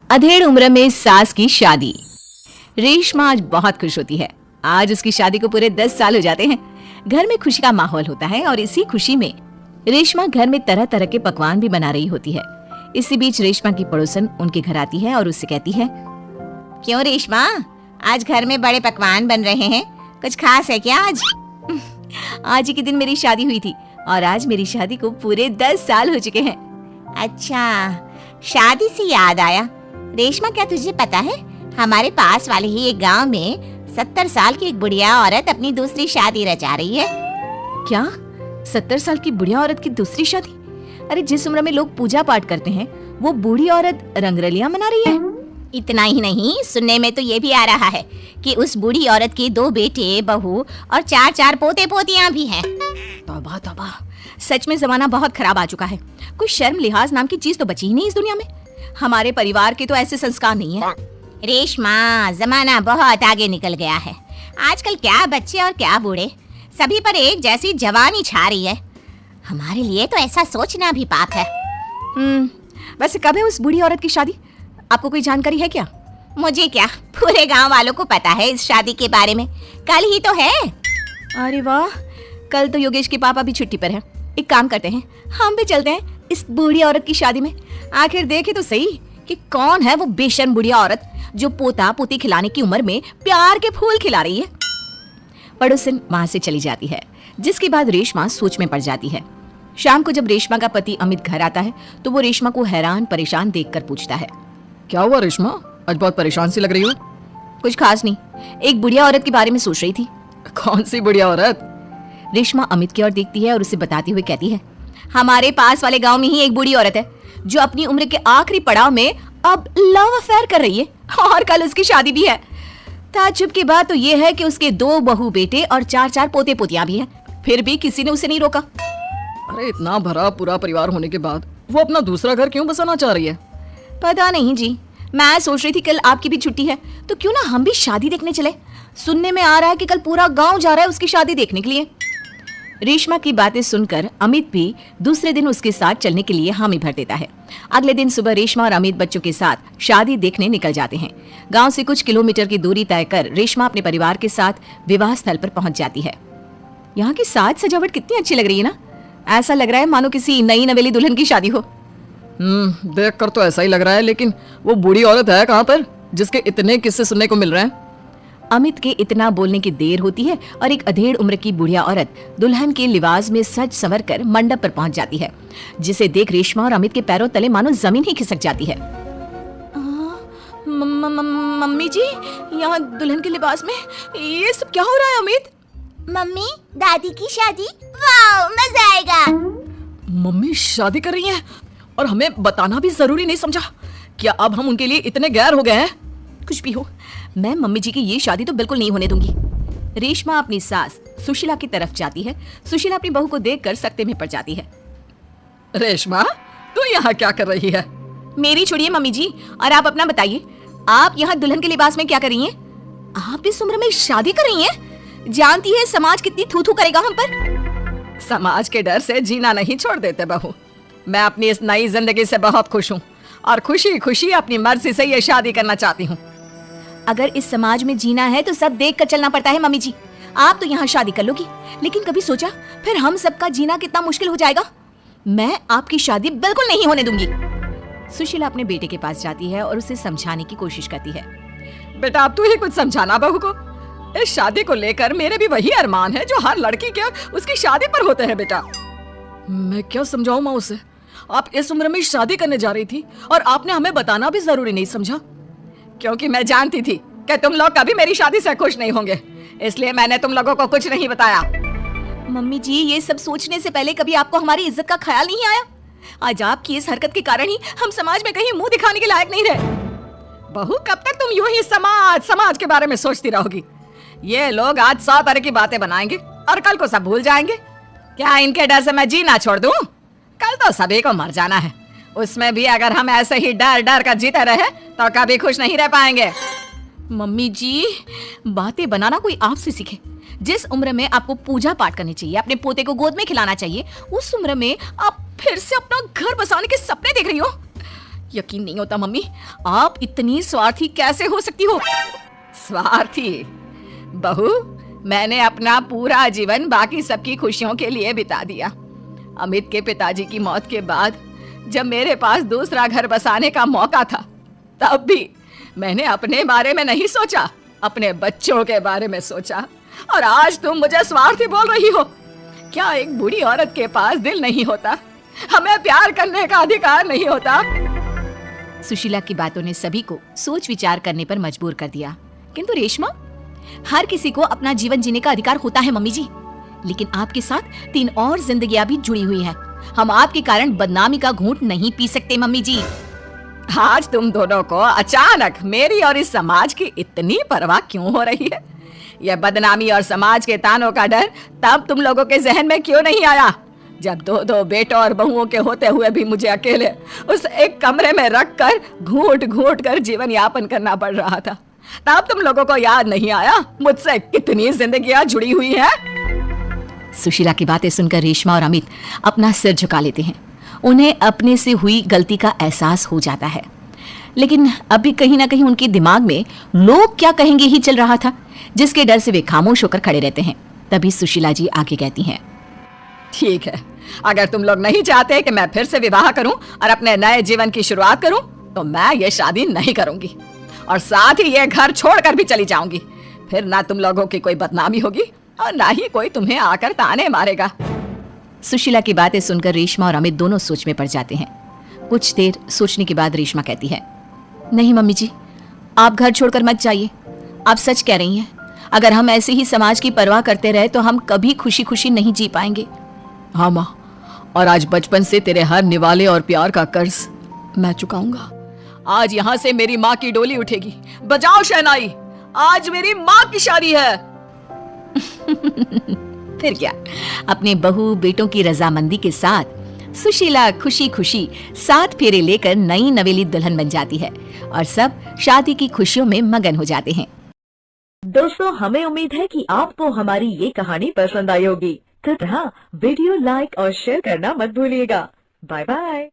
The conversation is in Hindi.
अधेड़ उम्र में सास की शादी। रेशमा आज बहुत खुश होती है। आज उसकी शादी को पूरे 10 साल हो जाते हैं। घर में खुशी का माहौल होता है और इसी खुशी में रेशमा घर में तरह तरह के पकवान भी बना रही होती है। इसी बीच रेशमा की पड़ोसन उनके घर आती है और उससे कहती है, क्यों रेशमा, आज घर में बड़े पकवान बन रहे हैं, कुछ खास है क्या आज? आज ही के दिन मेरी शादी हुई थी और आज मेरी शादी को पूरे 10 साल हो चुके हैं। अच्छा, शादी से याद आया रेशमा, क्या तुझे पता है हमारे पास वाले ही एक गांव में 70 साल की एक बुढ़िया औरत अपनी दूसरी शादी रचा रही है। क्या 70 साल की बुढ़िया औरत की दूसरी शादी? अरे जिस उम्र में लोग पूजा पाठ करते हैं वो बूढ़ी औरत रंगरलियां मना रही है। इतना ही नहीं, सुनने में तो ये भी आ रहा है कि उस बूढ़ी औरत के 2 बेटे, बहू और 4 पोते पोतियां भी हैं। तौबा तौबा, सच में जमाना बहुत खराब आ चुका है। कोई शर्म लिहाज नाम की चीज तो बची ही नहीं इस दुनिया में। हमारे परिवार के तो ऐसे संस्कार नहीं है। रेशमा, जमाना बहुत आगे निकल गया है। आजकल क्या बच्चे और क्या बूढ़े, सभी पर एक जैसी जवानी छा रही है। हमारे लिए तो ऐसा सोचना भी पाप है। वैसे कब है उस बूढ़ी औरत की शादी? आपको कोई जानकारी है क्या? मुझे क्या, पूरे गांव वालों को पता है इस शादी के बारे में। कल ही तो है। अरे वाह, कल तो योगेश के पापा भी छुट्टी पर हैं। एक काम करते हैं, हम भी चलते हैं इस बूढ़ी औरत की शादी में। आखिर देखे तो सही कि कौन है वो बेशर्म बुढ़िया औरत जो पोता पोती खिलाने की उम्र में प्यार के फूल खिला रही है। पड़ोसन वहां से चली जाती है, जिसके बाद रेशमा सोच में पड़ जाती है। शाम को जब रेशमा का पति अमित घर आता है तो वो रेशमा को हैरान परेशान देखकर पूछता है, क्या हुआ रेशमा, आज बहुत परेशान सी लग रही हो? कुछ खास नहीं, एक बुढ़िया औरत के बारे में सोच रही थी। कौन सी बुढ़िया औरत? रेशमा अमित की ओर देखती है और उसे बताती हुए कहती है, हमारे पास वाले गांव में ही एक बूढ़ी औरत है जो अपनी उम्र के आखिरी पड़ाव में अब लव अफेयर कर रही है और कल उसकी शादी भी है। ताज्जुब की बात तो ये है कि उसके 2 बहू बेटे और 4 पोते पोतियां भी हैं, फिर भी किसी ने उसे नहीं रोका। अरे इतना भरा पूरा परिवार होने के बाद वो अपना दूसरा घर क्यों बसाना चाह रही है? पता नहीं जी, मैं सोच रही थी कल आपकी भी छुट्टी है तो क्यों ना हम भी शादी देखने चले। सुनने में आ रहा है कि कल पूरा गांव जा रहा है उसकी शादी देखने के लिए। रेशमा की बातें सुनकर अमित भी दूसरे दिन उसके साथ चलने के लिए हामी भर देता है। अगले दिन सुबह रेशमा और अमित बच्चों के साथ शादी देखने निकल जाते हैं। गांव से कुछ किलोमीटर की दूरी तय कर रेशमा अपने परिवार के साथ विवाह स्थल पर पहुंच जाती है। यहाँ की साज सजावट कितनी अच्छी लग रही है ना, ऐसा लग रहा है मानो किसी नई नवेली दुल्हन की शादी हो। देख कर तो ऐसा ही लग रहा है, लेकिन वो बूढ़ी औरत है कहाँ पर जिसके इतने किस्से सुनने को मिल रहे हैं? अमित के इतना बोलने की देर होती है और एक अधेड़ उम्र की बुढ़िया औरत दुल्हन के लिबास में सज संवर कर मंडप पर पहुंच जाती है, जिसे देख रेशमा और अमित के पैरों तले मानो जमीन ही खिसक जाती है। मम्मी जी, यहाँ दुल्हन के लिबास में ये सब क्या हो रहा है? अमित, मम्मी, दादी की शादी, वाह मजा आएगा। मम्मी शादी कर रही है और हमें बताना भी जरूरी नहीं समझा? क्या अब हम उनके लिए इतने गैर हो गए हैं? कुछ भी हो, मैं मम्मी जी की ये शादी तो बिल्कुल नहीं होने दूंगी। रेशमा अपनी सास सुशीला की तरफ जाती है। सुशीला अपनी बहू को देखकर सकते में पड़ जाती है। रेशमा, तू यहाँ क्या कर रही है? मेरी छोड़िए मम्मी जी, और आप अपना बताइए, आप यहाँ दुल्हन के लिबास में क्या कर रही हैं? आप इस उम्र में शादी कर रही हैं? जानती है समाज कितनी थू थू करेगा हम पर। समाज के डर से जीना नहीं छोड़ देते बहू। मैं अपनी इस नई जिंदगी से बहुत खुश हूँ और खुशी खुशी अपनी मर्जी से ये शादी करना चाहती हूँ। अगर इस समाज में जीना है तो सब देख कर चलना पड़ता है मम्मी जी। आप तो यहाँ शादी कर लोगी, लेकिन कभी सोचा फिर हम सबका जीना कितना मुश्किल हो जाएगा? मैं आपकी शादी बिल्कुल नहीं होने दूंगी। सुशीला अपने बेटे के पास जाती है और उसे समझाने की कोशिश करती है। बेटा, अब तू ही कुछ समझाना बहू को। इस शादी को लेकर मेरे भी वही अरमान है जो हर लड़की के उसकी शादी पर होते हैं। बेटा, मैं क्या समझाऊं माँ उसे? आप इस उम्र में शादी करने जा रही थी और आपने हमें बताना भी जरूरी नहीं समझा? क्योंकि मैं जानती थी कि तुम लोग कभी मेरी शादी से खुश नहीं होंगे, इसलिए मैंने तुम लोगों को कुछ नहीं बताया। मम्मी जी, ये सब सोचने से पहले कभी आपको हमारी इज्जत का ख्याल नहीं आया? आज आपकी इस हरकत के कारण ही हम समाज में कहीं मुंह दिखाने के लायक नहीं रहे। बहू, कब तक तुम यूं ही समाज के बारे में सोचती रहोगी? ये लोग आज 100 तरह की बातें बनाएंगे और कल को सब भूल जाएंगे। क्या इनके डर से मैं जीना छोड़ दूं? कल तो सभी को मर जाना है, उसमें भी अगर हम ऐसे ही डर डर कर जीते रहे तो कभी खुश नहीं रह पाएंगे। मम्मी जी, बातें बनाना कोई आपसे सीखे। जिस उम्र में आपको पूजा पाठ करनी चाहिए, अपने पोते को गोद में खिलाना चाहिए, उस उम्र में आप फिर से अपना घर बसाने के सपने देख रही हो। यकीन नहीं होता मम्मी, आप इतनी स्वार्थी कैसे हो सकती हो? स्वार्थी? बहू, मैंने अपना पूरा जीवन बाकी सबकी खुशियों के लिए बिता दिया। अमित के पिताजी की मौत के बाद जब मेरे पास दूसरा घर बसाने का मौका था, तब भी मैंने अपने बारे में नहीं सोचा, अपने बच्चों के बारे में सोचा। और आज तुम मुझे स्वार्थी बोल रही हो? क्या एक बूढ़ी औरत के पास दिल नहीं होता? हमें प्यार करने का अधिकार नहीं होता? सुशीला की बातों ने सभी को सोच विचार करने पर मजबूर कर दिया। किंतु रेशमा, हर किसी को अपना जीवन जीने का अधिकार होता है मम्मी जी, लेकिन आपके साथ 3 और जिंदगियां भी जुड़ी हुई हैं। हम आपके कारण बदनामी का घूंट नहीं पी सकते मम्मी जी। आज तुम दोनों को अचानक मेरी और इस समाज की इतनी परवाह क्यों हो रही है? यह बदनामी और समाज के तानों का डर तब तुम लोगों के जहन में क्यों नहीं आया, जब 2 बेटों और बहुओं के होते हुए भी मुझे अकेले उस एक कमरे में रखकर घूंट घूंट कर जीवन यापन करना पड़ रहा था? तब तुम लोगों को याद नहीं आया मुझसे कितनी जिंदगियां जुड़ी हुई हैं? सुशीला की बातें सुनकर रेशमा और अमित अपना सिर झुका लेते हैं। उन्हें अपने से हुई गलती का एहसास हो जाता है, लेकिन अभी कहीं ना कहीं उनके दिमाग में लोग क्या कहेंगे ही चल रहा था, जिसके डर से वे खामोश होकर खड़े रहते हैं। तभी सुशीला जी आगे कहती हैं, ठीक है, अगर तुम लोग नहीं चाहते कि मैं फिर से विवाह करूं और अपने नए जीवन की शुरुआत करूं, तो मैं ये शादी नहीं करूंगी और साथ ही ये घर छोड़कर भी चली जाऊंगी। फिर ना तुम लोगों की कोई बदनामी होगी और ना ही कोई तुम्हें आकर ताने मारेगा। सुशीला की बातें सुनकर रेशमा और अमित दोनों सोच में पड़ जाते हैं। कुछ देर सोचने के बाद रेशमा कहती है, नहीं मम्मी जी, आप घर छोड़कर मत जाइए। आप सच कह रही हैं, अगर हम ऐसे ही समाज की परवाह करते रहे तो हम कभी खुशी खुशी नहीं जी पाएंगे। हाँ माँ, और आज बचपन से तेरे हर निवाले और प्यार का कर्ज मैं चुकाऊंगा। आज यहाँ से मेरी माँ की डोली उठेगी। बजाओ शहनाई, आज मेरी माँ की शादी है। फिर क्या, अपने बहू बेटों की रजामंदी के साथ सुशीला खुशी खुशी 7 फेरे लेकर नई नवेली दुल्हन बन जाती है और सब शादी की खुशियों में मगन हो जाते हैं। दोस्तों, हमें उम्मीद है कि आपको हमारी ये कहानी पसंद आई होगी। तो हाँ, वीडियो लाइक और शेयर करना मत भूलिएगा। Bye bye.